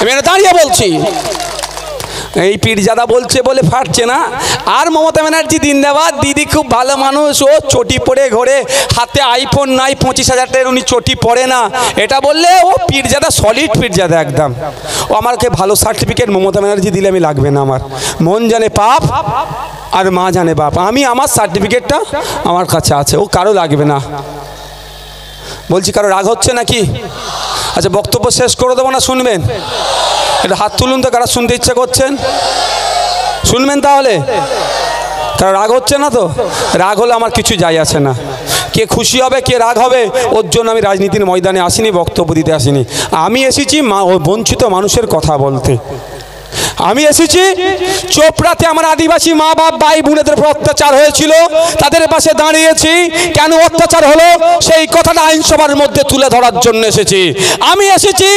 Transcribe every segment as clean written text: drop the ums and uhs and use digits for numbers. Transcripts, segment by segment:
আমি দাঁড়িয়ে বলছি, এই পীরজাদা বলছে বলে ফাটছে না। আর মমতা ব্যানার্জি জিন্দাবাদ, দিদি খুব ভালো মানুষ, ও চটি পরে ঘোরে, হাতে আইফোন নাই, 25,000 টাকার উনি চটি পরে না, এটা বললে ও পীরজাদা, সলিড পীরজাদা একদম। ও আমাকে ভালো সার্টিফিকেট মমতা ব্যানার্জি দিলে আমি লাগবে না, আমার মন জানে পাপ আর মা জানে বাপ, আমি আমার সার্টিফিকেটটা আমার কাছে আছে, ও কারো লাগবে না। বলছি কারো রাগ হচ্ছে নাকি? আচ্ছা বক্তব্য শেষ করে দেবো না শুনবেন? এটা হাত তুলুন তো, কারা শুনতে ইচ্ছা করছেন শুনবেন তাহলে। কারণ রাগ হচ্ছে না তো? রাগ হলে আমার কিছু যায় আসে না, কে খুশি হবে কে রাগ হবে ওর জন্য আমি রাজনীতির ময়দানে আসিনি, বক্তব্য দিতে আসিনি। আমি এসেছি বঞ্চিত মানুষের কথা বলতে। আমি এসেছি চোপড়াতে আমার আদিবাসী মা বাপ ভাই বোনেদের উপর অত্যাচার হয়েছিল, তাদের পাশে দাঁড়িয়েছি। কেন অত্যাচার হলো সেই কথাটা আইনসভার মধ্যে তুলে ধরার জন্য এসেছি। আমি এসেছি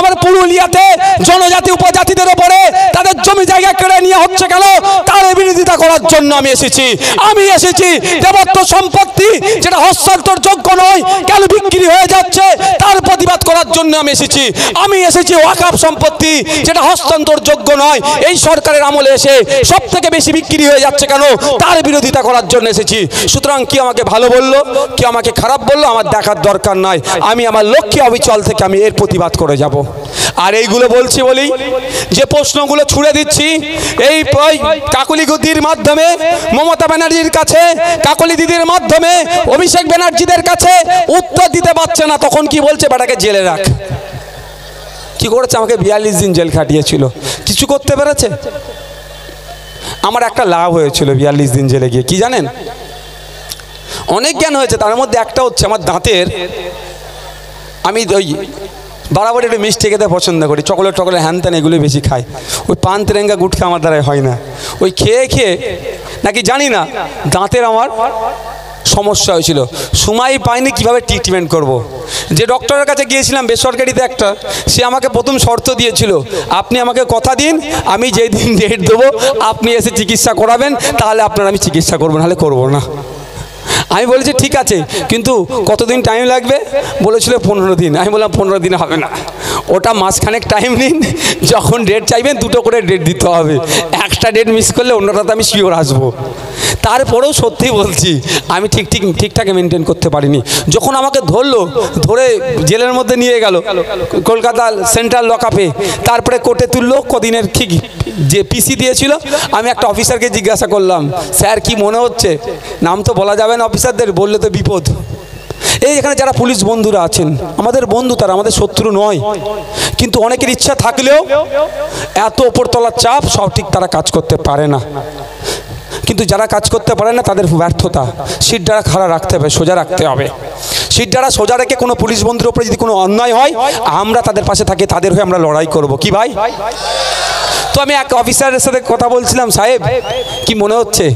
আমার পুরুলিয়াতে জনজাতি উপজাতিদের উপরে তাদের জমি জায়গা কেড়ে নিয়ে হচ্ছে কেন তার বিরোধিতা করার জন্য আমি এসেছি। আমি এসেছি দেবত্ব সম্পত্তি যেটা হস্তান্তরযোগ্য নয় কেন বিক্রি হয়ে যাচ্ছে তার প্রতিবাদ করার জন্য আমি এসেছি। আমি এসেছি ওয়াকফ সম্পত্তি যেটা হস্তান্তরযোগ্য নয়, এই সরকারের আমলে এসে সব থেকে বেশি বিক্রি হয়ে যাচ্ছে কেন তার বিরোধিতা করার জন্য এসেছি। সুতরাং কি আমাকে ভালো বললো কি আমাকে খারাপ বললো আমার দেখার দরকার নাই, আমি আমার লক্ষ্যে অবিচল থেকে আমি এর প্রতিবাদ করে যাব। আর এইগুলো বলছি বলি যে প্রশ্নগুলো ছুড়ে দিচ্ছি এই কাকলি দিদির মাধ্যমে মমতা ব্যানার্জির কাছে, কাকলি দিদির মাধ্যমে অভিষেক ব্যানার্জিদের কাছে উত্তর দিতে পারছে না, তখন কি বলছে বেটাকে জেলে রাখ। কি করেছে? আমাকে 42 দিন জেল খাটিয়েছিল, কিছু করতে পেরেছে? আমার একটা লাভ হয়েছিল 42 দিন জেলে গিয়ে, কি জানেন? অনেক জ্ঞান হয়েছে, তার মধ্যে একটা হচ্ছে আমার দাঁতের, আমি ওই বরাবর একটু মিষ্টি খেতে পছন্দ করি, চকলেট টকলেট হ্যান ত্যান এগুলো বেশি খাই, ওই পান তেরেঙ্গা গুটখা আমার দ্বারাই হয় না। ওই খেয়ে খেয়ে নাকি জানি না দাঁতের আমার সমস্যা হয়েছিল, সময় পাইনি কিভাবে ট্রিটমেন্ট করব। যে ডক্টরের কাছে গিয়েছিলাম বেসরকারিতে একটা, সে আমাকে প্রথম শর্ত দিয়েছিল আপনি আমাকে কথা দিন আমি যেই দিন ডেট দেবো আপনি এসে চিকিৎসা করাবেন, তাহলে আপনার আমি চিকিৎসা করবো, নাহলে করবো না। আমি বলেছি ঠিক আছে, কিন্তু কতদিন টাইম লাগবে? বলেছিল 15 দিন। আমি বললাম 15 দিন হবে না, ওটা মাসখানেক টাইম নিন, যখন ডেট চাইবেন 2টো করে ডেট দিতে হবে, একটা ডেট মিস করলে অন্যটাতে আমি শিওর আসবো। তারপরেও সত্যি বলছি আমি ঠিকঠাক মেনটেন করতে পারিনি। যখন আমাকে ধরে জেলের মধ্যে নিয়ে গেল কলকাতা সেন্ট্রাল লকআপে, তারপরে কোর্টে তুললো, কদিনের ঠিক যে পিসি দিয়েছিল। আমি একটা অফিসারকে জিজ্ঞাসা করলাম স্যার কি মনে হচ্ছে, নাম তো বলা যাবে না অফিসারদের, বললে তো বিপদ। এই এখানে যারা পুলিশ বন্ধুরা আছেন আমাদের বন্ধু, তারা আমাদের শত্রু নয়, কিন্তু অনেকের ইচ্ছা থাকলেও এত ওপরতলার চাপ সঠিক তারা কাজ করতে পারে না। কিন্তু যারা কাজ করতে পারে না তাদের ব্যর্থতা, সিট দ্বারা খাড়া রাখতে হবে, সোজা রাখতে হবে। সিট দ্বারা সোজা রেখে কোনো পুলিশ বন্ধুর উপরে যদি কোনো অন্যায় হয় আমরা তাদের পাশে থাকি, তাদের হয়ে আমরা লড়াই করব। কি ভাই? তো আমি এক অফিসারের সাথে কথা বলছিলাম, সাহেব কি মনে হচ্ছে?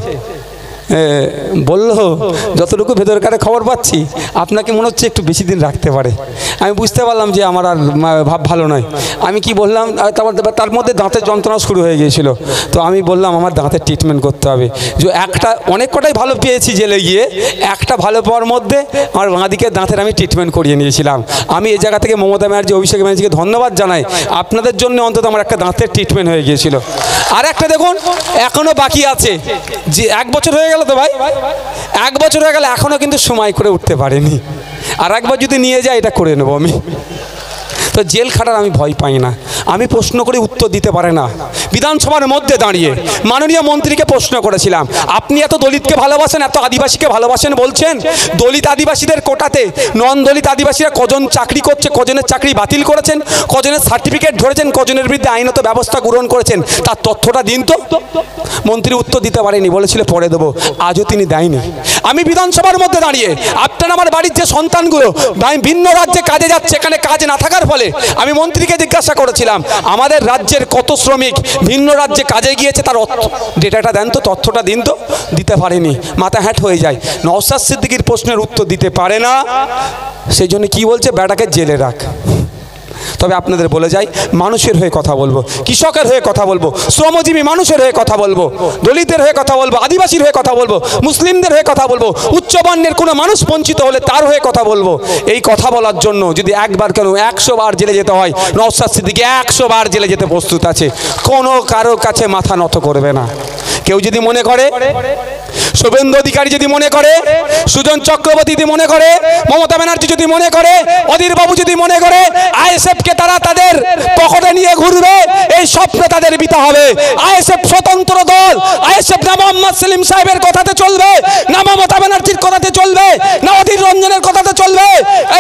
বললো যতটুকু ভেতরকারে খবর পাচ্ছি আপনাকে মনে হচ্ছে একটু বেশি দিন রাখতে পারে। আমি বুঝতে পারলাম যে আমার আর ভাব ভালো নয়। আমি কি বললাম, তার মধ্যে দাঁতের যন্ত্রণা শুরু হয়ে গিয়েছিল, তো আমি বললাম আমার দাঁতের ট্রিটমেন্ট করতে হবে। যে একটা অনেক কটাই ভালো পেয়েছি জেলে গিয়ে, একটা ভালো পাওয়ার মধ্যে আমার বাঁদিকে দাঁতের আমি ট্রিটমেন্ট করিয়ে নিয়েছিলাম। আমি এই জায়গা থেকে মমতা ব্যানার্জি অভিষেক ব্যানার্জিকে ধন্যবাদ জানাই, আপনাদের জন্য অন্তত আমার একটা দাঁতের ট্রিটমেন্ট হয়ে গিয়েছিল। আর একটা দেখুন এখনও বাকি আছে, যে 1 বছর হয়ে গেল তো ভাই, 1 বছর হয়ে গেলে এখনও কিন্তু সময় করে উঠতে পারেনি। আর একবার যদি নিয়ে যায় এটা করে নেবো আমি। তো জেল খাটার আমি ভয় পাই না, আমি প্রশ্ন করে উত্তর দিতে পারে না। বিধানসভার মধ্যে দাঁড়িয়ে মাননীয় মন্ত্রীকে প্রশ্ন করেছিলাম আপনি এত দলিতকে ভালোবাসেন, এত আদিবাসীকে ভালোবাসেন বলছেন, দলিত আদিবাসীদের কোটাতে নন দলিত আদিবাসীরা কজন চাকরি করছে, কজনের চাকরি বাতিল করেছেন, কজনের সার্টিফিকেট ধরেছেন, কজনের বিরুদ্ধে আইনত ব্যবস্থা গ্রহণ করেছেন, তার তথ্যটা দিন তো। মন্ত্রী উত্তর দিতে পারেনি, বলেছিল পরে দেবো, আজও তিনি দেয়নি। আমি বিধানসভার মধ্যে দাঁড়িয়ে আপনার আমার বাড়ির যে সন্তানগুলো ভিন্ন রাজ্যে কাজে যাচ্ছে, এখানে কাজ না থাকার ফলে আমি মন্ত্রীকে জিজ্ঞাসা করেছিলাম আমাদের রাজ্যের কত শ্রমিক ভিন্ন রাজ্যে কাজে গিয়েছে তার ডেটাটা দেন তো, তথ্যটা দিন তো। দিতে পারেনি, মাথা হ্যাট হয়ে যায়। নওশাদ সিদ্দিকীর প্রশ্নের উত্তর দিতে পারে না, সেই জন্য কি বলছে বেটাকে জেলে রাখ। তবে আপনাদের বলে যাই, মানুষের হয়ে কথা বলবো, কৃষকের হয়ে কথা বলবো, শ্রমজীবী মানুষের হয়ে কথা বলবো, দলিতের হয়ে কথা বলবো, আদিবাসীর হয়ে কথা বলবো, মুসলিমদের হয়ে কথা বলবো, উচ্চবর্ণের কোনো মানুষ বঞ্চিত হলে তার হয়ে কথা বলবো। এই কথা বলার জন্য যদি একবার কেন 100 বার জেলে যেতে হয়, নওশাদ সিদ্দিকী 100 বার জেলে যেতে প্রস্তুত আছে, কোনো কারো কাছে মাথা নত করবে না। কেউ যদি মনে করে, শুভেন্দু অধিকারী যদি মনে করে, সুজন চক্রবর্তী যদি মনে করে, মমতা ব্যানার্জি যদি মনে করে, অধীর বাবু যদি মনে করে আইএসএফকে তারা তাদের পকেটে নিয়ে ঘুরবে, এই স্বপ্ন তাদের বিতা হবে। আইএসএফ স্বতন্ত্র দল, আইএসএফ না মোহাম্মদ সেলিম সাহেবের কথাতে চলবে, না মমতা ব্যানার্জির কথাতে চলবে, না অধীর রঞ্জনের কথাতে চলবে,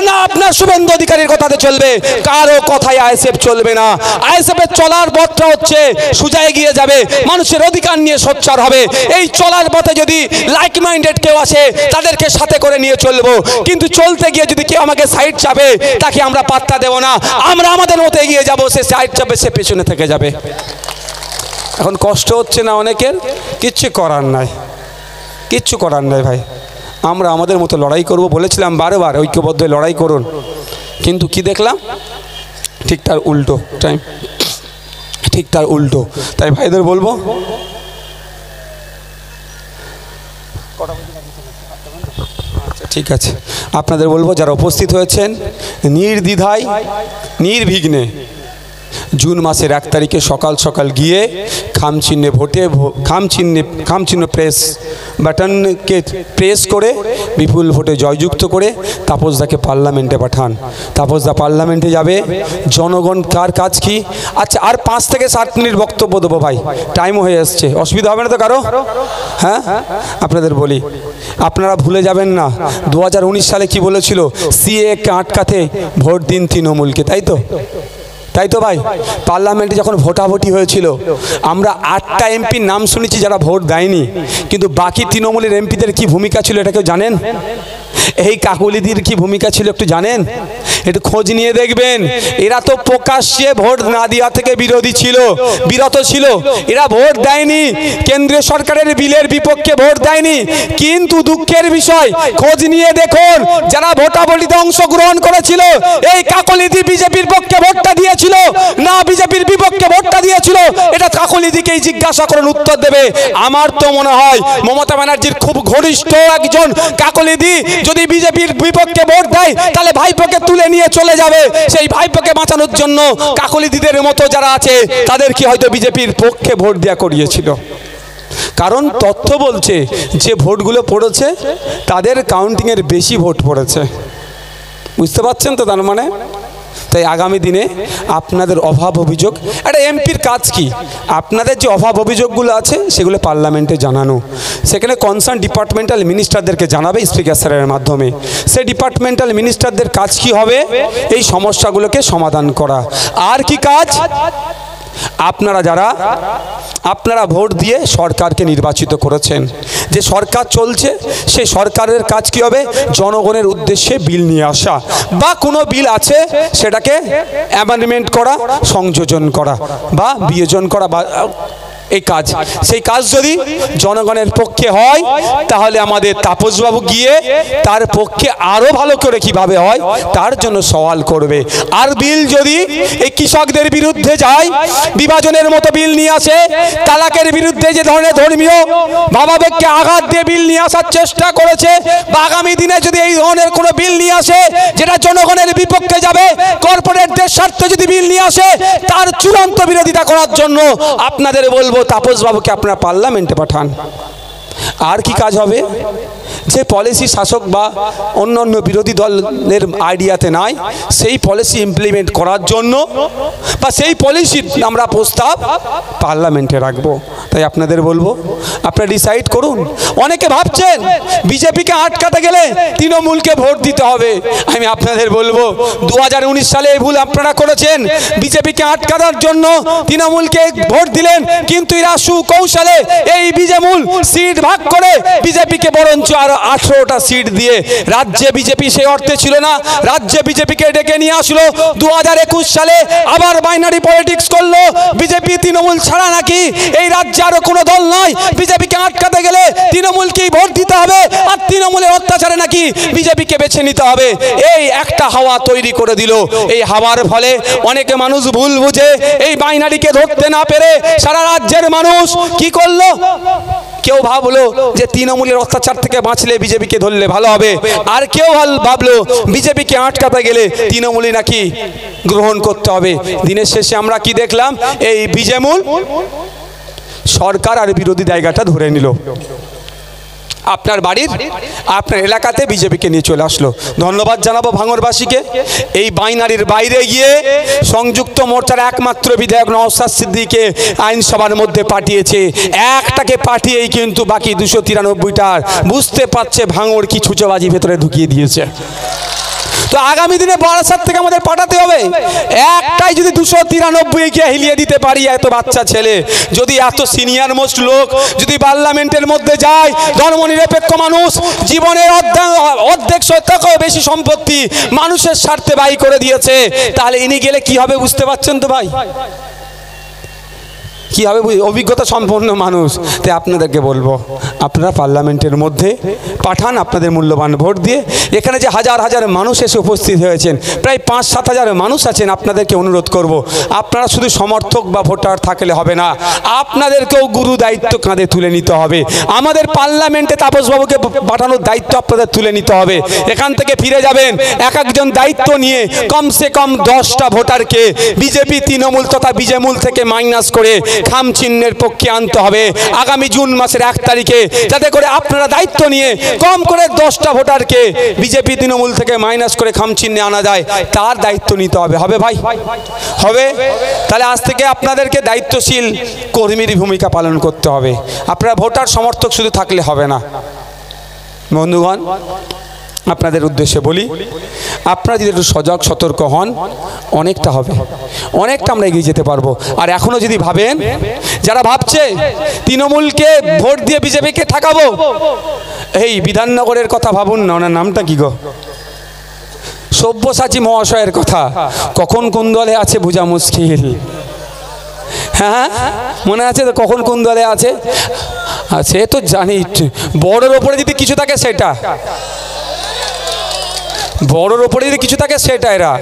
না আপনার শুভেন্দু অধিকারীর কথাতে চলবে, কারো কথাই আইএসএফ চলবে না। আইএসএফের চলার পথটা হচ্ছে সোজা এগিয়ে যাবে, মানুষের অধিকার নিয়ে সোচ্চার হবে। এই চলার পথে যদি লাইক মাইন্ডেড কেউ আসে তাদেরকে সাথে করে নিয়ে চলবো, কিন্তু চলতে গিয়ে যদি কেউ আমাকে সাইড চাপে তাকে আমরা পাত্তা দেব না, আমরা আমাদের মতো এগিয়ে যাব, সে সাইড চাপে সে পেছনে থেকে যাবে। এখন কষ্ট হচ্ছে না অনেকের, কিচ্ছু করার নাই, কিচ্ছু করার নাই ভাই, আমরা আমাদের মতো লড়াই করব। বলেছিলাম বারবার ঐক্যবদ্ধ লড়াই করুন, কিন্তু কি দেখলাম, ঠিক তার উল্টো টাইম, ঠিক তার উল্টো। তাই ভাইদের বলবো, ঠিক আছে, আপনাদের বলবো যারা উপস্থিত হয়েছেন নির্দ্বিধায় নির্বিঘ্নে জুন মাসের 1 তারিখে সকাল সকাল গিয়ে খামচিহ্নে ভোটে খামচিহ্ন প্রেস বাটনকে প্রেস করে বিপুল ভোটে জয়যুক্ত করে তাপসদাকে পার্লামেন্টে পাঠান। তাপসদা পার্লামেন্টে যাবে, জনগণ কার কাজ কি। আচ্ছা, আর 5 থেকে 7 মিনিট বক্তব্য দেবো ভাই, টাইমও হয়ে আসছে, অসুবিধা হবে না তো কারো? হ্যাঁ, আপনাদের বলি, আপনারা ভুলে যাবেন না 2019 সালে কি বলেছিল, সিএকে আটকাতে ভোট দিন তৃণমূলকে, তাই তো? তাই তো ভাই, পার্লামেন্টে যখন ভোটাভুটি হয়েছিল আমরা 8টা এমপির নাম শুনেছি যারা ভোট দেয়নি, কিন্তু বাকি তৃণমূলের এমপিদের কি ভূমিকা ছিল এটা কেউ জানেন? এই কাকুলিদির কি ভূমিকা ছিল একটু জানেন? একটু খোঁজ নিয়ে দেখবেন। এরা তো প্রকাশ্যে ভোট না দেওয়া থেকে বিরত ছিল, এরা ভোট দেয়নি, কেন্দ্রীয় সরকারের বিলের বিপক্ষে ভোট দেয়নি। কিন্তু দুঃখের বিষয়, খোঁজ নিয়ে দেখুন যারা ভোটাভুটিতে অংশগ্রহণ করেছিল এই কাকুলিদি বিজেপির পক্ষে ভোটটা দিয়েছিল না বিজেপির বিপক্ষে ভোটটা দিয়েছিল, এটা কাকুলিদিকেই জিজ্ঞাসা করুন, উত্তর দেবে। আমার তো মনে হয় মমতা ব্যানার্জির খুব ঘনিষ্ঠ একজন কাকুলিদি যদি বিজেপির বিপক্ষে ভোট দেয় তাহলে ভাইপোকে তুলে নিয়ে চলে যাবে। সেই ভাইপোকে বাঁচানোর জন্য কাকলিদিদের মতো যারা আছে তাদেরকে হয়তো বিজেপির পক্ষে ভোট দেওয়া করিয়েছিল। কারণ তথ্য বলছে যে ভোটগুলো পড়েছে তাদের কাউন্টিংয়ের বেশি ভোট পড়েছে, বুঝতে পারছেন তো? তার মানে তাই আগামী দিনে আপনাদের অভাব অভিযোগ, একটা এমপির কাজ কি, আপনাদের যে অভাব অভিযোগগুলো আছে সেগুলো পার্লামেন্টে জানানো, সেখানে কনসার্ন ডিপার্টমেন্টাল মিনিস্টারদেরকে জানাবে স্পিকার স্যারের মাধ্যমে। সেই ডিপার্টমেন্টাল মিনিস্টারদের কাজ কি হবে, এই সমস্যাগুলোকে সমাধান করা। আর কি কাজ, আপনারা ভোট দিয়ে সরকারকে নির্বাচিত করেছেন, যে সরকার চলছে সেই সরকারের কাজ কি হবে, জনগণের উদ্দেশ্যে বিল নিয়ে আসা, বা কোনো বিল আছে সেটাকে অ্যামেন্ডমেন্ট করা, সংযোজন করা বা বিয়োজন করা, বা এই কাজ, সেই কাজ যদি জনগণের পক্ষে হয় তাহলে আমাদের তাপসবাবু গিয়ে তার পক্ষে আরো ভালো করে কিভাবে হয় তার জন্য সওয়াল করবে। আর বিল যদি এই কৃষকদের বিরুদ্ধে যায়, বিভাজনের মতো বিল নিয়ে আসে, তালাকের বিরুদ্ধে যে ধরনের ধর্মীয় ভাবাবেগকে আঘাত দিয়ে বিল নিয়ে আসার চেষ্টা করেছে, বা আগামী দিনে যদি এই ধরনের কোনো বিল নিয়ে আসে যেটা জনগণের বিপক্ষে যাবে, কর্পোরেটদের স্বার্থে যদি বিল নিয়ে আসে, তার চূড়ান্ত বিরোধিতা করার জন্য আপনাদের বলবো তাপসবাবুকে আপনারা পার্লামেন্টে পাঠান। আর কি কাজ হবে, যে পলিসি শাসক বা অন্য বিরোধী দলের আইডিয়াতে নাই সেই পলিসি ইমপ্লিমেন্ট করার জন্য বা সেই পলিসির আমরা প্রস্তাব পার্লামেন্টে রাখবো। তাই আপনাদের বলবো আপনারা ডিসাইড করুন। অনেকে ভাবছেন বিজেপিকে আটকাতে গেলে তৃণমূলকে ভোট দিতে হবে। আমি আপনাদের বলবো 2019 সালে এই ভুল আপনারা করেছেন, বিজেপিকে আটকানোর জন্য তৃণমূলকে ভোট দিলেন, কিন্তু এরা সুকৌশলে এই বিজেমূল সিট ভাগ করে বিজেপিকে বরঞ্চ আরো আর 18টা সিট দিয়ে রাজ্যে বিজেপি সেই অর্থে ছিল না, রাজ্যে বিজেপিকে ডেকে নিয়ে আসলো 2021 সালে, আবার বাইনারি পলিটিক্স করলো। বিজেপি তৃণমূল ছাড়া নাকি এই রাজ্যে আরো কোনো দল নয়, বিজেপিকে আটকাতে গেলে তৃণমূলকেই ভোট দিতে হবে, আর তৃণমূলের অত্যাচারে নাকি বিজেপিকে বেছে নিতে হবে। এই একটা হাওয়া তৈরি করে দিল। এই হাওয়ার ফলে অনেকে মানুষ ভুল বুঝে এই বাইনারিকে ধরতে না পেরে সারা রাজ্যের মানুষ কি করলো, কেউ ভাবলো যে তৃণমূলের অত্যাচার থেকে বাঁচলে বিজেপিকে ধরলে ভালো হবে, আর কেউ ভাবলো বিজেপিকে আটকাতে গেলে তৃণমূলই নাকি গ্রহণ করতে হবে। দিনের শেষে আমরা কি দেখলাম, এই বিজেমূল সরকার আর বিরোধী জায়গাটা ধরে নিল। আপনার বাড়ির আপনার এলাকাতে বিজেপিকে নিয়ে চলে আসলো। ধন্যবাদ জানাবো ভাঙড়বাসীকে। এই বাইনারির বাইরে গিয়ে সংযুক্ত মোর্চার একমাত্র বিধায়ক নওশাদ সিদ্দিকীকে আইনসভার মধ্যে পাঠিয়েছে। একটাকে পাঠিয়েই কিন্তু বাকি 293টার বুঝতে পারছে ভাঙড় কি ছুঁচোবাজি ভেতরে ঢুকিয়ে দিয়েছে। তো আগামী দিনে বারাসাত থেকে আমাদের পাঠাতে হবে। একটাই যদি 293কে হিলিয়ে দিতে পারি, এত বাচ্চা ছেলে যদি, এত সিনিয়র মোস্ট লোক যদি পার্লামেন্টের মধ্যে যায়, ধর্মনিরপেক্ষ মানুষ, জীবনের অর্ধেক শতকেও বেশি সম্পত্তি মানুষের স্বার্থে ব্যয় করে দিয়েছে, তাহলে ইনি গেলে কি হবে বুঝতে পারছেন তো ভাই, কি হবে? অভিজ্ঞতা সম্পন্ন মানুষ। তাই আপনাদেরকে বলবো, আপনারা পার্লামেন্টের মধ্যে পাঠান আপনাদের মূল্যবান ভোট দিয়ে। এখানে যে হাজার হাজার মানুষ এসে উপস্থিত হয়েছেন, প্রায় 5-7 হাজার মানুষ আছেন, আপনাদেরকে অনুরোধ করব, আপনারা শুধু সমর্থক বা ভোটার থাকলে হবে না, আপনাদেরকেও গুরু দায়িত্ব কাঁধে তুলে নিতে হবে। আমাদের পার্লামেন্টে তাপসবাবুকে পাঠানোর দায়িত্ব আপনাদের তুলে নিতে হবে। এখান থেকে ফিরে যাবেন এক একজন দায়িত্ব নিয়ে কমসে কম 10টা ভোটারকে বিজেপি তৃণমূল তথা বিজেমূল থেকে মাইনাস করে খাম চিহ্নের পক্ষে আনতে হবে আগামী জুন মাসের 1 তারিখে, যাতে করে আপনারা দায়িত্ব নিয়ে কম করে 10টা ভোটারকে বিজেপি তৃণমূল থেকে মাইনাস করে খাম চিহ্নে আনা যায়, তার দায়িত্ব নিতে হবে। হবে ভাই? হবে? তাহলে আজ থেকে আপনাদেরকে দায়িত্বশীল কর্মীর ভূমিকা পালন করতে হবে। আপনারা ভোটার সমর্থক শুধু থাকলে হবে না। বন্ধুগণ, আপনাদের উদ্দেশ্যে বলি, আপনারা যদি একটু সজাগ সতর্ক হন, অনেকটা হবে, অনেকটা আমরা এগিয়ে যেতে পারবো। আর এখনো যদি ভাবেন, যারা ভাবছে তৃণমূলকে ভোট দিয়ে বিজেপিকে ঠকাবো, এই বিধাননগরের কথা ভাবুন না, ওনার নামটা কি গো, সব্যসাচী মহাশয়ের কথা, কখন কোন দলে আছে বোঝা মুশকিল। হ্যাঁ, মনে আছে তো কখন কোন দলে আছে? সে তো জানি, বড়োর ওপরে যদি কিছু থাকে সেটা, বড়োর ওপরে যদি কিছু থাকে সেটা, এরা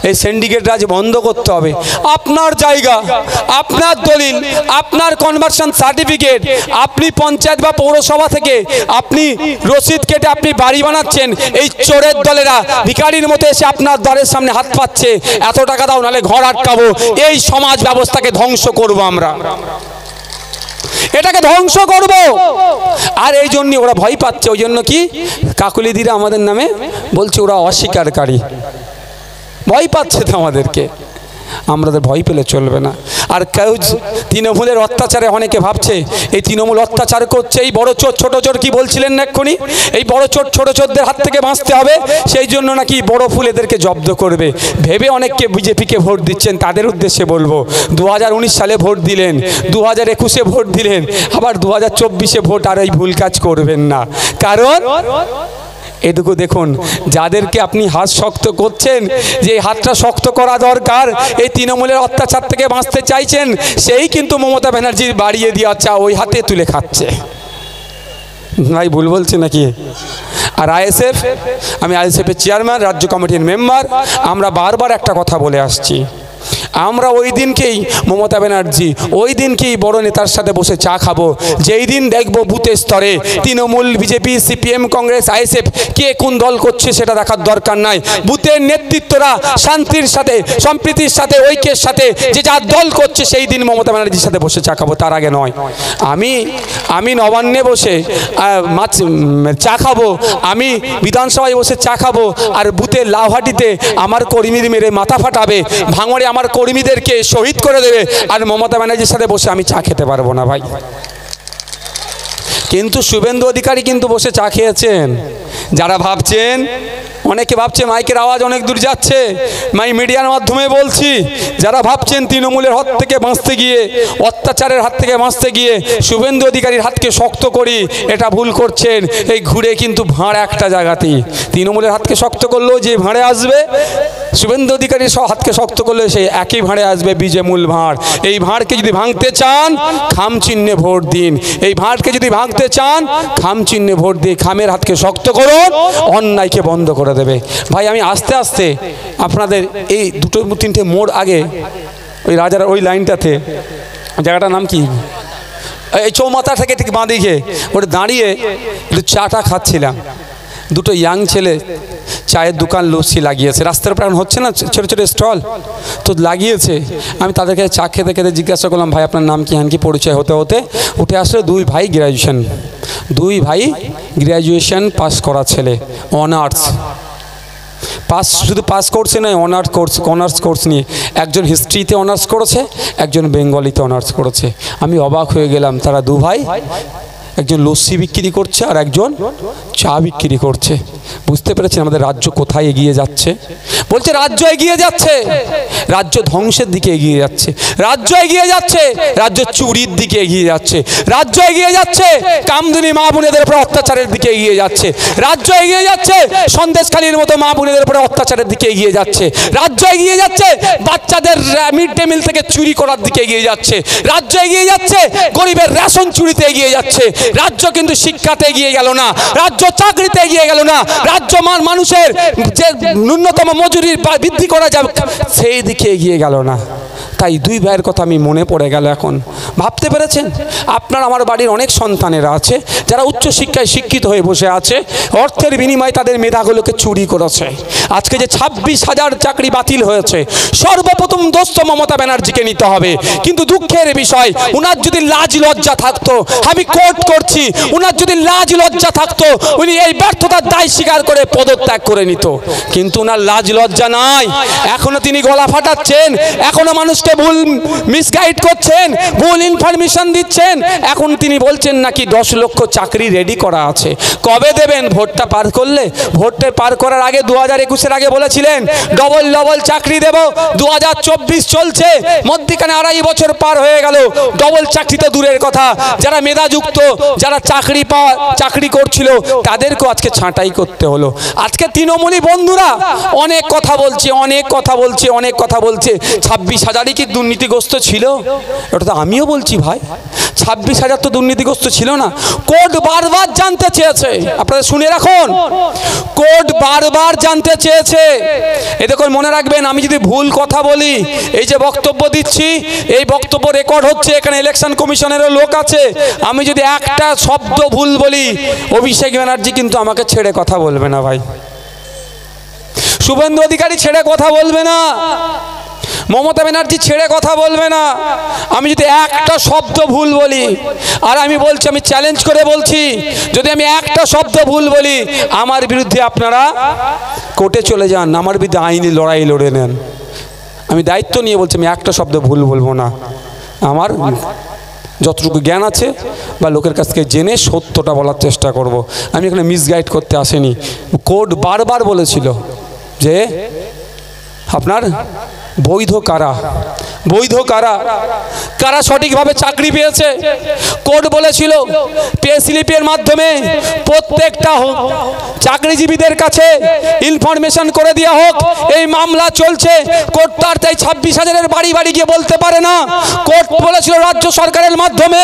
এই সিন্ডিকেট রাজ বন্ধ করতে হবে। আপনার জায়গা, আপনার দলিল, আপনার কনভার্সন সার্টিফিকেট, আপনি পঞ্চায়েত বা পৌরসভা থেকে আপনি রসিদ কেটে আপনি বাড়ি বানাচ্ছেন, এই চোরের দলেরা ভিখারির মতো এসে আপনার দ্বারের সামনে হাত পাচ্ছে, এত টাকা দাও নাহলে ঘর আটকাবো। এই সমাজ ব্যবস্থাকে ধ্বংস করব আমরা, এটাকে ধ্বংস করব। আর এই জন্য ওরা ভয় পাচ্ছে। ওই জন্য কি কাকুলিদিরা আমাদের নামে বলছে ওরা অস্বীকারী, ভয় পাচ্ছে তো আমাদেরকে। আমাদের ভয় পেলে চলবে না। আর কেউ তৃণমূলের অত্যাচারে অনেকে ভাবছে এই তৃণমূল অত্যাচার করছে, এই বড় চোর ছোট চোর কি বলছিলেন না এক্ষুনি, এই বড় চোর ছোট চোরদের হাত থেকে বাঁচতে হবে, সেই জন্য নাকি বড় ফুল এদেরকে জব্দ করবে ভেবে অনেককে বিজেপিকে ভোট দিচ্ছেন। তাদের উদ্দেশ্যে বলবো, 2019 সালে ভোট দিলেন, 2021-এ ভোট দিলেন, আবার 2024-এ ভোট আর এই ভুল কাজ করবেন না। কারণ এটুকু দেখুন, যাদেরকে আপনি হাত শক্ত করছেন, যে হাতটা শক্ত করা দরকার, এই তৃণমূলের অত্যাচার থেকে বাঁচতে চাইছেন, সেই কিন্তু মমতা ব্যানার্জির বাড়িয়ে দেওয়া চা ওই হাতে তুলে খাচ্ছে। ভাই ভুল বলছে নাকি? আর আইএসএফ, আমি আইএসএফের চেয়ারম্যান, রাজ্য কমিটির মেম্বার, আমরা বারবার একটা কথা বলে আসছি, আমরা ওই দিনকেই মমতা ব্যানার্জি ওই দিনকেই বড় নেতার সাথে বসে চা খাবো যেই দিন দেখবো বুথের স্তরে Trinamool, BJP, CPM, Congress, ISF কে কোন দল করছে সেটা দেখার দরকার নাই। বুথের নেতৃত্বরা শান্তির সাথে, সম্প্রীতির সাথে, ঐক্যের সাথে যে যার দল করছে সেই দিন মমতা ব্যানার্জির সাথে বসে চা খাবো, তার আগে নয়। আমি নবান্নে বসে চা খাবো, আমি বিধানসভায় বসে চা খাবো, আর বুথের লাউহাটিতে আমার কর্মীর মেরে মাথা ফাটাবে, ভাঙড়ে আমার কর্মীদেরকে শহীদ করে দেবে, আর মমতা ব্যানার্জির সাথে বসে আমি চা খেতে পারবো না ভাই। কিন্তু শুভেন্দু অধিকারী কিন্তু বসে চা খেয়েছেন, যারা ভাবছেন, অনেকে ভাবছে মাইকের আওয়াজ অনেক দূর যাচ্ছে, মিডিয়ার মাধ্যমে বলছি, যারা ভাবছেন তৃণমূলের হাত থেকে বাঁচতে গিয়ে, অত্যাচারের হাত থেকে বাঁচতে গিয়ে শুভেন্দু অধিকারীর হাতকে শক্ত করি, এটা ভুল করছেন। এই ঘুরে কিন্তু ভাঁড় একটা জায়গাতেই, তৃণমূলের হাতকে শক্ত করলেও যে ভাঁড়ে আসবে, শুভেন্দু অধিকারীর হাতকে শক্ত করলে সেই একই ভাঁড়ে আসবে বিজে মূল ভাঁড়। এই ভাঁড়কে যদি ভাঙতে চান খাম চিহ্নে ভোট দিন, এই ভাঁড়কে যদি ভাঙতে চান খাম চিহ্নে ভোট দিয়ে খামের হাতকে শক্ত করুন, অন্যায়কে বন্ধ করে দেবে। ভাই আমি আস্তে আস্তে আপনাদের এই দুটো তিনটে মোড় আগে ওই রাজার ওই লাইনটাতে, জায়গাটার নাম কি, এই চৌমাথা থেকে ঠিক বাঁ দিকে ওটা দাঁড়িয়ে একটু চাটা খাচ্ছিলাম। দুটো ইয়াং ছেলে চায়ের দোকান লস্যি লাগিয়েছে, রাস্তার প্রাণ হচ্ছে না, ছোটো ছোটো স্টল তো লাগিয়েছে। আমি তাদেরকে চা খেতে খেতে জিজ্ঞাসা করলাম, ভাই আপনার নাম কি, কি পরিচয় হতে হতে উঠে আসলে দুই ভাই গ্র্যাজুয়েশন পাস করা ছেলে, অনার্স পাস, শুধু পাস করছে নয়, অনার্স কোর্স নিয়ে একজন হিস্ট্রিতে অনার্স করেছে, একজন বেঙ্গলিতে অনার্স করেছে। আমি অবাক হয়ে গেলাম, তারা দু ভাই, একজন লস্যি বিক্রি করছে আর একজন চা বিক্রি করছে। বুঝতে পেরেছেন আমাদের রাজ্য কোথায় এগিয়ে যাচ্ছে? বলছে রাজ্য এগিয়ে যাচ্ছে, রাজ্য ধ্বংসের দিকে এগিয়ে যাচ্ছে, রাজ্য এগিয়ে যাচ্ছে, রাজ্য চুরির দিকে এগিয়ে যাচ্ছে, রাজ্য এগিয়ে যাচ্ছে কামদুনি মা বোনেদের উপর অত্যাচারের দিকে এগিয়ে যাচ্ছে, রাজ্য এগিয়ে যাচ্ছে সন্দেশখালীর মতো মা বোনেদের উপর অত্যাচারের দিকে এগিয়ে যাচ্ছে, রাজ্য এগিয়ে যাচ্ছে বাচ্চাদের মিড ডে মিল থেকে চুরি করার দিকে এগিয়ে যাচ্ছে, রাজ্য এগিয়ে যাচ্ছে গরিবের রেশন চুরিতে এগিয়ে যাচ্ছে। রাজ্য কিন্তু শিক্ষাতে এগিয়ে গেল না, রাজ্য চাকরিতে এগিয়ে গেল না, রাজ্য মানুষের যে ন্যূনতম মজুরি বৃদ্ধি করা যাবে সেই দিকে এগিয়ে গেল না। তাই দুই ভাইয়ের কথা আমি মনে পড়ে গেল। এখন ভাবতে পেরেছেন, আপনার আমার বাড়ির অনেক সন্তানেরা আছে যারা উচ্চশিক্ষায় শিক্ষিত হয়ে বসে আছে, অর্থের বিনিময়ে তাদের মেধাগুলোকে চুরি করেছে। আজকে যে 26,000 চাকরি বাতিল হয়েছে, সর্বপ্রথম দোষ মমতা ব্যানার্জিকে নিতে হবে। কিন্তু দুঃখের বিষয়, উনার যদি লাজ লজ্জা থাকতো, আমি কোর্ট করছি, উনার যদি লাজ লজ্জা থাকতো উনি এই ব্যর্থতার দায় স্বীকার করে পদত্যাগ করে নিত। কিন্তু উনার লাজ লজ্জা নাই, এখনো তিনি গলা ফাটাচ্ছেন, এখনো মানুষকে ভুল মিসগাইড করছেন, ভুল ইনফরমেশন দিচ্ছেন। এখন তিনি বলছেন নাকি 10 লক্ষ চাকরি রেডি করা আছে। কবে দেবেন? ভোটটা পার করলে। ভোটটা পার করার আগে 2021-এর আগে বলেছিলেন ডবল চাকরি দেব। 2024 চলছে, মধ্যখানে 2.5 বছর পার হয়ে গেল, ডবল চাকরি তো দূরের কথা, যারা মেধাযুক্ত, যারা চাকরি করছিল তাদেরকেও আজকে ছাঁটাই করতে হলো। আজকে তৃণমূলী বন্ধুরা অনেক কথা বলছে, 26,000 কি দুর্নীতিগ্রস্ত ছিল? ওটা তো আমিও বলছি ভাই, 26,000 তো দুর্নীতিগ্রস্ত ছিল না। কোর্ট বারবার জানতে চেয়েছে, আপনারা শুনে রাখুন, কোর্ট বারবার জানতে চেয়েছে। এই দেখুন মনে রাখবেন, আমি যদি ভুল কথা বলি, এই যে বক্তব্য দিচ্ছি, এই বক্তব্য রেকর্ড হচ্ছে, এখানে ইলেকশন কমিশনেরও লোক আছে, আমি যদি একটা শব্দ ভুল বলি, অভিষেক ব্যানার্জি কিন্তু আমাকে ছেড়ে কথা বলবে না ভাই, শুভেন্দু অধিকারী ছেড়ে কথা বলবে না, মমতা ব্যানার্জি ছেড়ে কথা বলবে না। আমি যদি একটা শব্দ ভুল বলি, আর আমি বলছি, আমি চ্যালেঞ্জ করে বলছি, যদি আমি একটা শব্দ ভুল বলি, আমার বিরুদ্ধে আপনারা কোর্টে চলে যান, আমার বিরুদ্ধে আইনি লড়াই লড়ে নেন। আমি দায়িত্ব নিয়ে বলছি, আমি একটা শব্দ ভুল বলবো না। আমার যতটুকু জ্ঞান আছে বা লোকের কাছ থেকে জেনে সত্যটা বলার চেষ্টা করব। আমি এখানে মিসগাইড করতে আসিনি। কোর্ট বারবার বলেছিল যে আপনার বৈধ কারা সঠিকভাবে চাকরি পেয়েছে। কোর্ট বলেছিল পে স্লিপের মাধ্যমে প্রত্যেকটা চাকরিজীবীদের কাছে ইনফরমেশন করে দেওয়া হোক। এই মামলা চলছে, কোর্ট তার তাই 26,000-এর বাড়ি গিয়ে বলতে পারে না। কোর্ট বলেছিল রাজ্য সরকারের মাধ্যমে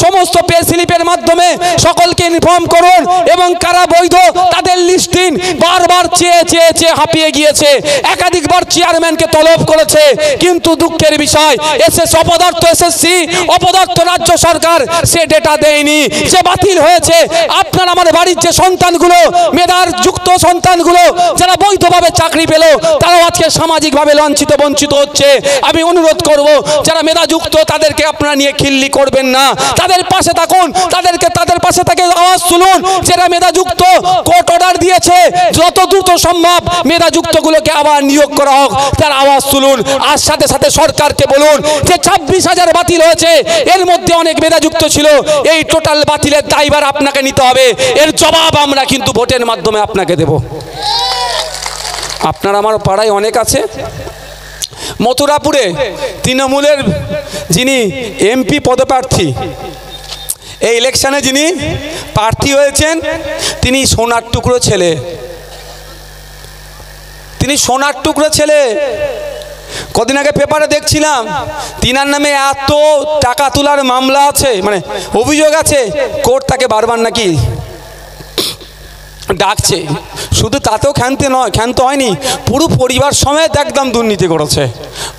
সমস্ত পে স্লিপের মাধ্যমে সকলকে ইনফর্ম করুন এবং কারা বৈধ তাদের লিস্ট দিন। বারবার চেয়ে হাঁপিয়ে গিয়েছে, একাধিকবার চেয়ারম্যানকে তলব করেছে, কিন্তু দুঃখের বিষয় এসএসসি অপদার্থ রাজ্য সরকার সে ডেটা দেয়নি, সে বাতিল হয়েছে। আপনার আমার বাড়ির যে সন্তানগুলো, মেধার যুক্ত সন্তানগুলো যারা বৈধভাবে চাকরি পেল, তারাও আজকে সামাজিকভাবে লাঞ্ছিত বঞ্চিত হচ্ছে। আমি অনুরোধ করব, যারা মেধাযুক্ত তাদেরকে আপনারা নিয়ে খিল্লি করবেন না, তাদের পাশে থাকুন, তাদের পাশে থেকে আওয়াজ তুলুন। যারা মেধাযুক্ত, কোর্ট অর্ডার দিয়েছে যত দ্রুত সম্ভব মেধাযুক্তগুলোকে আবার নিয়োগ করা হোক, তার আওয়াজ তুলুন। আর সাথে সাথে সরকার সরকারকে বলুন যে 26,000 বাতিল হয়েছে, এর মধ্যে অনেক মেধাযুক্ত ছিল, এই টোটাল বাতিলের দায়ভার আপনাকে নিতে হবে। এর জবাব আমরা কিন্তু ভোটের মাধ্যমে আপনাকে দেব। আপনার আমার পাড়ায় অনেক আছে। মথুরাপুরে তৃণমূলের যিনি এমপি পদপ্রার্থী, এই ইলেকশনে যিনি প্রার্থী হয়েছেন, তিনি সোনার টুকরো ছেলে। তিনি সোনার টুকরো ছেলে। কদিন আগে পেপারে দেখছিলাম তিনার নামে এত টাকা তোলার মামলা আছে, মানে অভিযোগ আছে, কোর্ট তাকে বারবার নাকি ডাকছে। শুধু তাতেও ক্ষান্ত হয়নি, পুরো পরিবার সমেত একদম দুর্নীতি করেছে।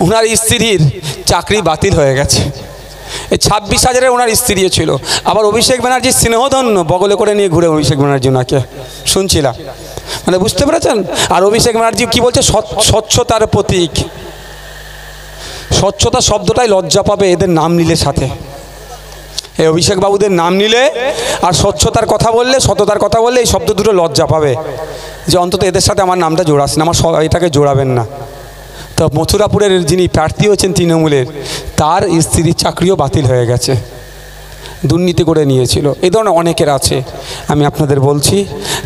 ওনার স্ত্রীর চাকরি বাতিল হয়ে গেছে। এই 26,000-এর ওনার স্ত্রীও ছিল। আবার অভিষেক ব্যানার্জি স্নেহধন্য বগলে করে নিয়ে ঘুরে অভিষেক ব্যানার্জি ওনাকে শুনছিলাম, মানে বুঝতে পেরেছেন। আর অভিষেক ব্যানার্জি কি বলছে, স্বচ্ছতার প্রতীক। স্বচ্ছতা শব্দটাই লজ্জা পাবে এদের নাম নিলে সাথে। এই অভিষেক বাবুদের নাম নিলে আর স্বচ্ছতার কথা বললে, সততার কথা বললে এই শব্দ দুটো লজ্জা পাবে, যে অন্তত এদের সাথে আমার নামটা জোড়াচ্ছেন, আমার এটাকে জোড়াবেন না। তো মথুরাপুরের যিনি প্রার্থী হয়েছেন তৃণমূলের, তার স্ত্রীর চাকরিও বাতিল হয়ে গেছে, দুর্নীতি করে নিয়েছিল। এই ধরনের অনেকের আছে। আমি আপনাদের বলছি,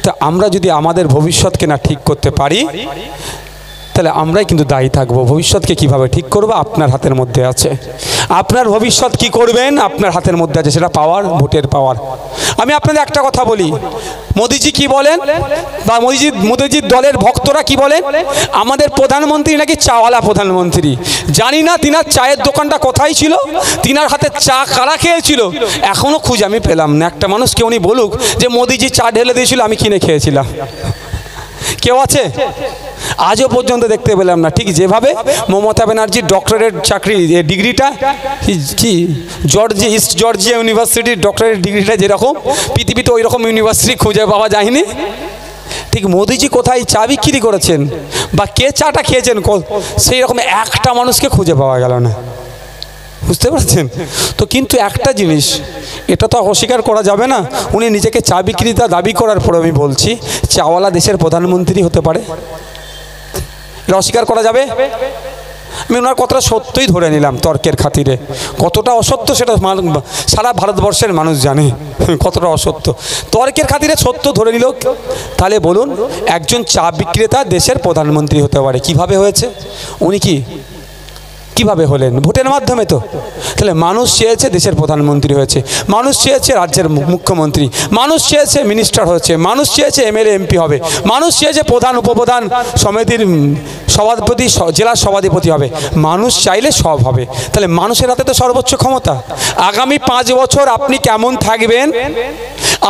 তো আমরা যদি আমাদের ভবিষ্যৎকে না ঠিক করতে পারি, তাহলে আমরাই কিন্তু দায়ী থাকবো। ভবিষ্যৎকে কিভাবে ঠিক করবো আপনার হাতের মধ্যে আছে। আপনার ভবিষ্যৎ কি করবেন আপনার হাতের মধ্যে আছে, সেটা পাওয়ার, ভোটের পাওয়ার। আমি আপনাদের একটা কথা বলি, মোদিজি কি বলেন, বা মোদিজির দলের ভক্তরা কি বলেন, আমাদের প্রধানমন্ত্রী নাকি চাওয়ালা প্রধানমন্ত্রী। জানি না তিনার চায়ের দোকানটা কোথায় ছিল, তিনার হাতে চা কারা খেয়েছিল, এখনও খুঁজে আমি পেলাম না। একটা মানুষকে উনি বলুক যে মোদিজি চা ঢেলে দিয়েছিল, আমি কিনে খেয়েছিলাম। কেউ আছে? আজও পর্যন্ত দেখতে পেলাম না। ঠিক যেভাবে মমতা ব্যানার্জির ডক্টরেট চাকরি ডিগ্রিটা কি ইস্ট জর্জিয়া ইউনিভার্সিটির ডক্টরেট ডিগ্রিটা যেরকম, পৃথিবীতে ওই রকম ইউনিভার্সিটি খুঁজে পাওয়া যায়নি। ঠিক মোদিজি কোথায় চা বিক্রি করেছেন বা কে চাটা খেয়েছেন, সেই রকম একটা মানুষকে খুঁজে পাওয়া গেল না। বুঝতে পারছেন তো? কিন্তু একটা জিনিস, এটা তো অস্বীকার করা যাবে না, উনি নিজেকে চা বিক্রেতা দাবি করার পর আমি বলছি চাওয়ালা দেশের প্রধানমন্ত্রী হতে পারে, এটা অস্বীকার করা যাবে? আমি ওনার কথাটা সত্যই ধরে নিলাম তর্কের খাতিরে। কতটা অসত্য সেটা সারা ভারতবর্ষের মানুষ জানে, কতটা অসত্য। তর্কের খাতিরে সত্য ধরে নিল। তাহলে বলুন, একজন চা বিক্রেতা দেশের প্রধানমন্ত্রী হতে পারে, কিভাবে হয়েছে? উনি কিভাবে হলেন? ভোটের মাধ্যমে তো। তাহলে মানুষ চেয়েছে দেশের প্রধানমন্ত্রী হয়েছে, মানুষ চেয়েছে রাজ্যের মুখ্যমন্ত্রী, মানুষ চেয়েছে মিনিস্টার হয়েছে, মানুষ চেয়েছে এমএলএ এমপি হবে, মানুষ চেয়েছে প্রধান উপপ্রধান সমিতির সভাপতি, জেলার সভাধিপতি হবে। মানুষ চাইলে সব হবে। তাহলে মানুষের হাতে তো সর্বোচ্চ ক্ষমতা। আগামী 5 বছর আপনি কেমন থাকবেন,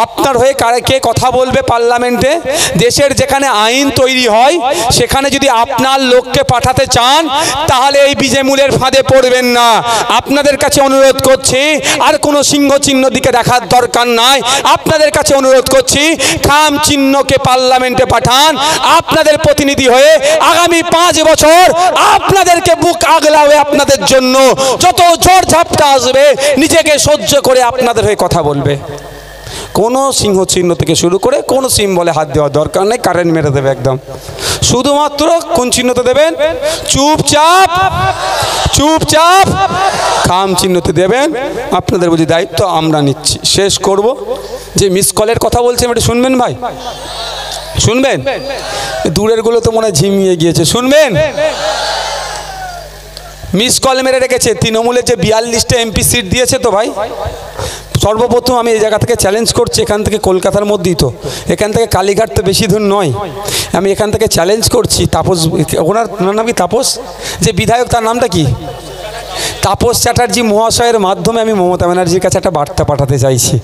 আপনার হয়ে কে কথা বলবে পার্লামেন্টে, দেশের যেখানে আইন তৈরি হয় সেখানে যদি আপনার লোককে পাঠাতে চান, তাহলে এই বিজেমূলের ফাঁদে পড়বেন না। আপনাদের কাছে অনুরোধ করছি, আর কোনো সিংহ চিহ্ন দিকে দেখার দরকার নাই। আপনাদের কাছে অনুরোধ করছি, খাম চিহ্নকে পার্লামেন্টে পাঠান আপনাদের প্রতিনিধি হয়ে। আগামী 5 বছর আপনাদেরকে বুক আগলাবে, আপনাদের জন্য যত ঝড় ঝাপটা আসবে নিজেকে সহ্য করে আপনাদের হয়ে কথা বলবে। কোনো সিংহ চিহ্ন থেকে শুরু করে কোনো সিম্বলে হাত দেওয়ার দরকার নেই, কারেন্ট মেরে দেবে একদম। শুধুমাত্র কোন চিহ্নতে দেবেন? চুপচাপ খাম চিহ্নতে দেবেন। আপনাদের বুঝি দায়িত্ব আমরা নিচ্ছি। শেষ করব যে মিস কলের কথা বলছেন, এটা শুনবেন ভাই, শুনবেন? দূরের গুলো তো মনে হয় ঝিমিয়ে গিয়েছে, শুনবেন? মিস কল মেরে রেখেছে। তৃণমূলের যে 42টা এমপি সিট দিয়েছে তো ভাই, সর্বপ্রথম আমি এই জায়গা থেকে চ্যালেঞ্জ করছি, এখান থেকে কলকাতার মধ্যেই তো, এখান থেকে কালীঘাট তো বেশি দূর নয়। আমি এখান থেকে চ্যালেঞ্জ করছি তাপস, ওনার নাম কি তাপস, যে বিধায়ক তার নামটা কি, তাপস চ্যাটার্জি মহাশয়ের মাধ্যমে আমি মমতা ব্যানার্জির কাছে একটা বার্তা পাঠাতে চাইছি।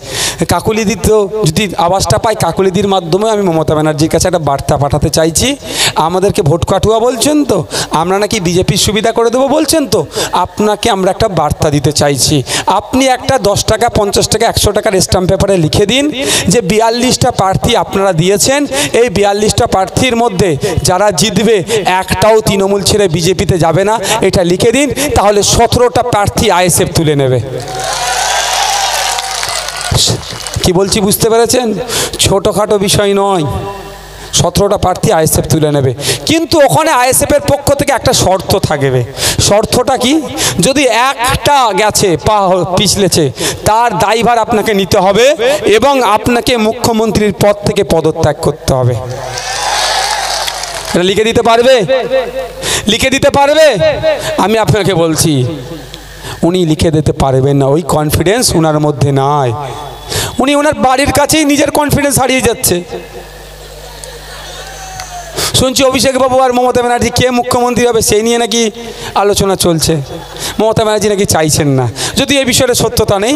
কাকুলিদি তো যদি আওয়াজটা পাই, কাকুলিদির মাধ্যমে আমি মমতা ব্যানার্জির কাছে একটা বার্তা পাঠাতে চাইছি। আমাদেরকে ভোট কাটুয়া বলছেন তো, আমরা নাকি বিজেপির সুবিধা করে দেবো বলছেন তো, আপনাকে আমরা একটা বার্তা দিতে চাইছি। আপনি একটা 10 টাকা 50 টাকা 100 টাকার স্ট্যাম্প পেপারে লিখে দিন যে 42টা প্রার্থী আপনারা দিয়েছেন, এই 42টা প্রার্থীর মধ্যে যারা জিতবে একটাও তৃণমূল ছেড়ে বিজেপিতে যাবে না, এটা লিখে দিন। তাহলে 17টা প্রার্থী আইএসএফ তুলে নেবে। কি বলছি বুঝতে পেরেছেন? ছোটোখাটো বিষয় নয়, 17টা প্রার্থী আইএসএফ তুলে নেবে, কিন্তু ওখানে আইএসএফের পক্ষ থেকে একটা শর্ত থাকবে। শর্তটা কি? যদি একটা গেছে পা পিছলেছে তার দায়ভার আপনাকে নিতে হবে এবং আপনাকে মুখ্যমন্ত্রীর পদ থেকে পদত্যাগ করতে হবে। এটা লিখে দিতে পারবে? লিখে দিতে পারবে? আমি আপনাকে বলছি উনি লিখে দিতে পারবেন না, ওই কনফিডেন্স ওনার মধ্যে নাই। উনি ওনার বাড়ির কাছেই নিজের কনফিডেন্স হারিয়ে যাচ্ছে। শুনছি অভিষেক বাবু আর মমতা ব্যানার্জি কে মুখ্যমন্ত্রী হবে সেই নিয়ে নাকি আলোচনা চলছে। মমতা ব্যানার্জি নাকি চাইছেন না, যদি এই বিষয়ে সত্যতা নেই,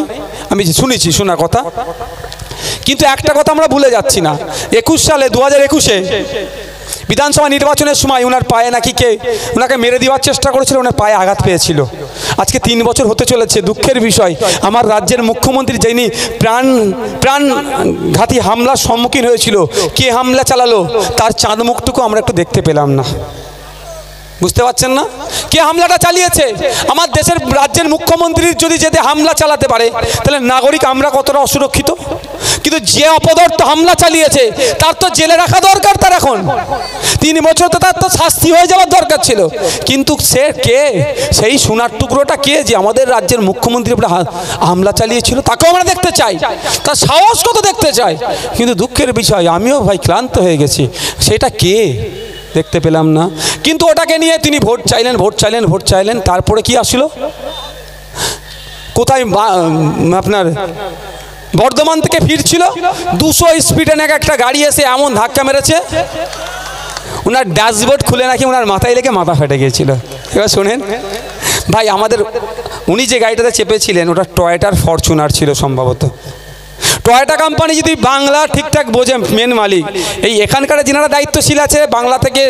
আমি শুনেছি, শোনা কথা। কিন্তু একটা কথা আমরা ভুলে যাচ্ছি না, 21 সালে 2021-এ বিধানসভা নির্বাচনের সময় ওনার পায়ে নাকি ওনাকে মেরে দেওয়ার চেষ্টা করেছিল, ওনার পায়ে আঘাত পেয়েছিল। আজকে 3 বছর হতে চলেছে। দুঃখের বিষয়, আমার রাজ্যের মুখ্যমন্ত্রী যিনি প্রাণঘাতী হামলার সম্মুখীন হয়েছিল, কে হামলা চালালো তার চাঁদ মুখটুকু আমরা একটু দেখতে পেলাম না। বুঝতে পারছেন না কে হামলাটা চালিয়েছে? আমার দেশের রাজ্যের মুখ্যমন্ত্রীর যদি যেতে হামলা চালাতে পারে তাহলে নাগরিক আমরা কতটা অসুরক্ষিত। কিন্তু যে অপদার্থ হামলা চালিয়েছে তার তো জেলে রাখা দরকার। তার এখন 3 বছর তো তার তো শাস্তি হয়ে যাওয়ার দরকার ছিল। কিন্তু সে কে? সেই সোনার টুকরোটা কে যে আমাদের রাজ্যের মুখ্যমন্ত্রীর উপরে হামলা চালিয়েছিল? তাকেও আমরা দেখতে চাই, তার সাহস কত দেখতে চাই। কিন্তু দুঃখের বিষয়, আমিও ভাই ক্লান্ত হয়ে গেছি, সেটা কে দেখতে পেলাম না। কিন্তু ওটাকে নিয়ে তিনি ভোট চাইলেন। তারপরে কি আসলো? কোথায় আপনার বর্ধমান থেকে ফিরছিল, 200 স্পিডে নাকি একটা গাড়ি এসে এমন ধাক্কা মেরেছে, ওনার ড্যাশবোর্ড খুলে নাকি ওনার মাথায় লেগে মাথা ফেটে গিয়েছিল। এবার শোনেন ভাই, আমাদের উনি যে গাড়িটাতে চেপেছিলেন ওটা টয়োটার ফরচুনার ছিল সম্ভবত। টয়োটা কোম্পানি যদি বাংলা ঠিকঠাক বোঝে, মেন মালিক এই এখানকার যিনারা দায়িত্বশীল আছে, বাংলা থেকে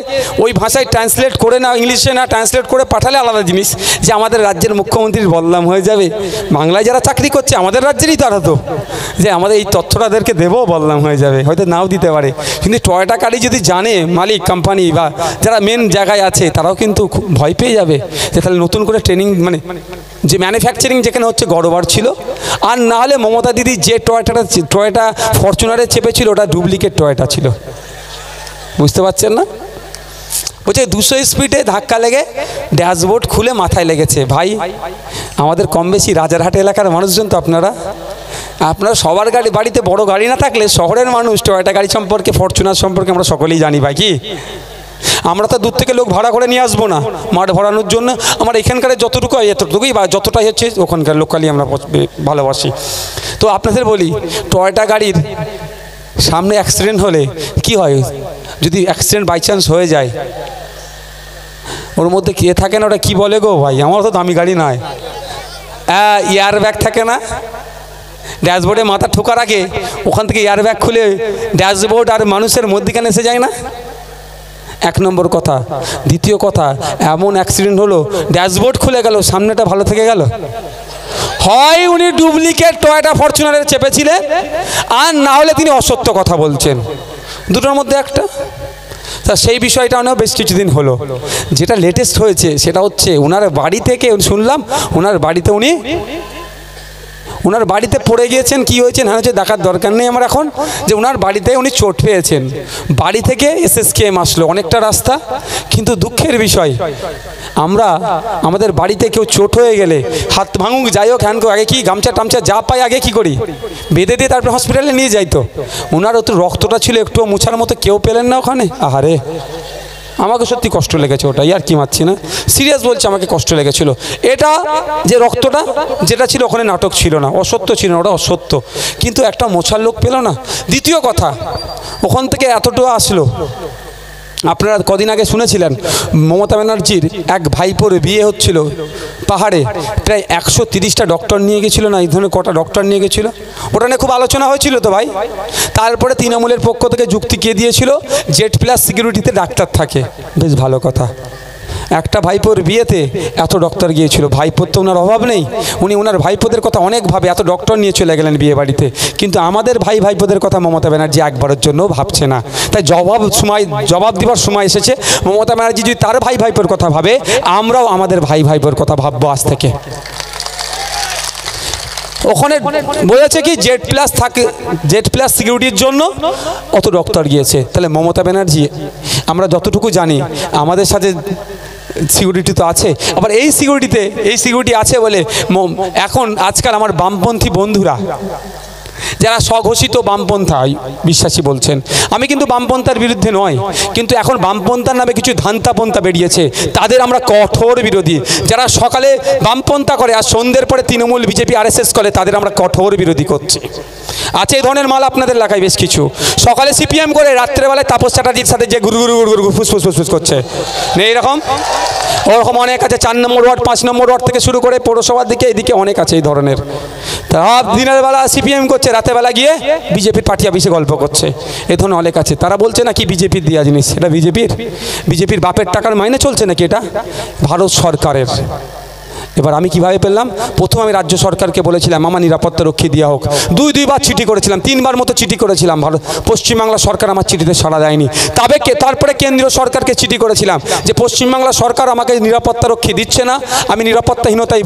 ওই ভাষায় ট্রান্সলেট করে না, ইংলিশে না ট্রান্সলেট করে পাঠালে আলাদা জিনিস, যে আমাদের রাজ্যের মুখ্যমন্ত্রীর বদনাম হয়ে যাবে। বাংলায় যারা চাকরি করছে আমাদের রাজ্যেরই তারা তো, যে আমাদের এই তথ্যটাদেরকে দেবো বদনাম হয়ে যাবে, হয়তো নাও দিতে পারে। কিন্তু টয়োটা গাড়ি যদি জানে মালিক কোম্পানি বা যারা মেন জায়গায় আছে, তারাও কিন্তু ভয় পেয়ে যাবে যে তাহলে নতুন করে ট্রেনিং, মানে যে ম্যানুফ্যাকচারিং যেখানে হচ্ছে গড়বড় ছিল। আর না হলে মমতা দিদি যে টয়োটা ফরচুনারে চেপেছিল ওটা ডুপ্লিকেট টয়োটা ছিল। বুঝতে পারছেন না? বলছে 200 স্পিডে ধাক্কা লেগে ড্যাশবোর্ড খুলে মাথায় লেগেছে। ভাই আমাদের কম বেশি রাজারহাট এলাকার মানুষজন তো আপনারা সবার বাড়িতে বড় গাড়ি না থাকলে শহরের মানুষ টয়োটা গাড়ি সম্পর্কে, ফরচুনার সম্পর্কে আমরা সকলেই জানি ভাই। কি আমরা তো দূর থেকে লোক ভাড়া করে নিয়ে আসবো না মাঠ ভরানোর জন্য। আমার এখানকার যতটুকু হয় এতটুকুই, বা যতটাই হচ্ছে ওখানকার লোকালি আমরা ভালোবাসি। তো আপনাদের বলি, টয়োটা গাড়ির সামনে অ্যাক্সিডেন্ট হলে কি হয়? যদি অ্যাক্সিডেন্ট বাই চান্স হয়ে যায়, ওর মধ্যে কে থাকে না, ওটা কি বলে গো ভাই, আমার তো দামি গাড়ি নয়, এয়ার ব্যাগ থাকে না? ড্যাশবোর্ডে মাথা ঠোকার আগে ওখান থেকে এয়ার ব্যাগ খুলে ড্যাশবোর্ড আর মানুষের মধ্যখানে এসে যায় না? 1 নম্বর কথা। দ্বিতীয় কথা, এমন অ্যাক্সিডেন্ট হলো ড্যাশবোর্ড খুলে গেল, সামনেটা ভালো থেকে গেল। হয় উনি ডুপ্লিকেট টয়োটা ফরচুনারে চেপেছিলেন, আর না হলে তিনি অসত্য কথা বলছেন, দুটোর মধ্যে একটা। তা সেই বিষয়টা অনেক বেশ কিছুদিন হলো। যেটা লেটেস্ট হয়েছে সেটা হচ্ছে ওনার বাড়ি থেকে শুনলাম, ওনার বাড়িতে পড়ে গিয়েছেন। কি হয়েছেন হ্যাঁ হচ্ছে দেখার দরকার নেই আমার এখন, যে ওনার বাড়িতে উনি চোট পেয়েছেন। বাড়ি থেকে SSKM আসলো অনেকটা রাস্তা। কিন্তু দুঃখের বিষয়, আমরা আমাদের বাড়িতে কেউ চোট হয়ে গেলে হাত ভাঙুক যাই হোক হ্যান আগে কি গামছা টামছা যা পাই আগে কি করি, বেঁধে দিয়ে তারপরে হসপিটালে নিয়ে যাই। তো ওনারও তো রক্তটা ছিল একটু মুছার মতো, কেউ পেলেন না ওখানে। আহারে, আমাকে সত্যি কষ্ট লেগেছে ওটা, আর কি মারছি না, সিরিয়াস বলছি, আমাকে কষ্ট লেগেছিল। এটা যে রক্তটা যেটা ছিল ওখানে নাটক ছিল না, অসত্য ছিল না, ওটা অসত্য। কিন্তু একটা মোছার লোক পেল না। দ্বিতীয় কথা, ওখান থেকে এতটুকু আসলো। আপনারা কদিন আগে শুনেছিলেন মমতা ব্যানার্জির এক ভাইপোর বিয়ে হচ্ছিল পাহাড়ে, প্রায় 130টা ডক্টর নিয়ে গেছিল না, এই ধরনের কটা ডক্টর নিয়ে গেছিল, ওটা নিয়ে খুব আলোচনা হয়েছিল তো ভাই। তারপরে তৃণমূলের পক্ষ থেকে যুক্তি কে দিয়েছিল, Z+ সিকিউরিটিতে ডাক্তার থাকে, বেশ ভালো কথা। একটা ভাইপোর বিয়েতে এত ডক্টর গিয়েছিল, ভাইপোর তো ওনার অভাব নেই, উনি ওনার ভাইপোদের কথা অনেক ভাবে এত ডক্টর নিয়ে চলে গেলেন বিয়ে বাড়িতে। কিন্তু আমাদের ভাইপোদের কথা মমতা ব্যানার্জি একবারের জন্য ভাবছে না। তাই জবাব দেওয়ার সময় এসেছে। মমতা ব্যানার্জি যদি তার ভাইপোর কথা ভাবে, আমরাও আমাদের ভাইপোর কথা ভাববো আজ থেকে। ওখানে বলেছে কি জেড প্লাস থাকে, জেড প্লাস সিকিউরিটির জন্য অত ডক্টর গিয়েছে। তাহলে মমতা ব্যানার্জি, আমরা যতটুকু জানি আমাদের সাথে সিকিউরিটি তো আছে, আবার এই সিকিউরিটি আছে বলে এখন আজকাল আমার বামপন্থী বন্ধুরা যারা স্বঘোষিত বামপন্থা বিশ্বাসী বলছেন, আমি কিন্তু বামপন্থার বিরুদ্ধে নয়, কিন্তু এখন বামপন্থার নামে কিছু ধান্তাপন্থা বেরিয়েছে, তাদের আমরা কঠোর বিরোধী। যারা সকালে বামপন্থা করে আর সন্ধ্যের পরে তৃণমূল বিজেপি আরএসএস করে, তাদের আমরা কঠোর বিরোধী করছি। আছে এই ধরনের মাল আপনাদের এলাকায় বেশ কিছু, সকালে সিপিএম করে রাত্রেবেলায় তাপস চ্যাটার্জির সাথে যে গুরু গুরু গুরু গুরু ফুসফুস ফুসফুস করছে, নেই এরকম? ওরকম অনেক আছে, 4 নম্বর ওয়ার্ড 5 নম্বর ওয়ার্ড থেকে শুরু করে পৌরসভার দিকে এদিকে অনেক আছে এই ধরনের। সব দিনের বেলা সিপিএম করছে, রাতের বেলা গিয়ে বিজেপির পার্টি অফিসে গল্প করছে, এ ধরনের অনেক আছে। তারা বলছে নাকি বিজেপির দেওয়া জিনিস, এটা বিজেপির বাপের টাকার মাইনে চলছে নাকি, এটা ভারত সরকারের। এবার আমি কিভাবে পেলাম? প্রথম আমি রাজ্য সরকারকে বলেছিলাম আমার নিরাপত্তা রক্ষী দেওয়া হোক, 2বার চিঠি করেছিলাম, 3বার মতো চিঠি করেছিলাম, পশ্চিমবাংলা সরকার আমার চিঠিতে সাড়া দেয়নি। তারপরে কেন্দ্রীয় সরকারকে চিঠি করেছিলাম যে পশ্চিমবাংলা সরকার আমাকে নিরাপত্তা রক্ষী দিচ্ছে না, আমি নিরাপত্তাহীনতায়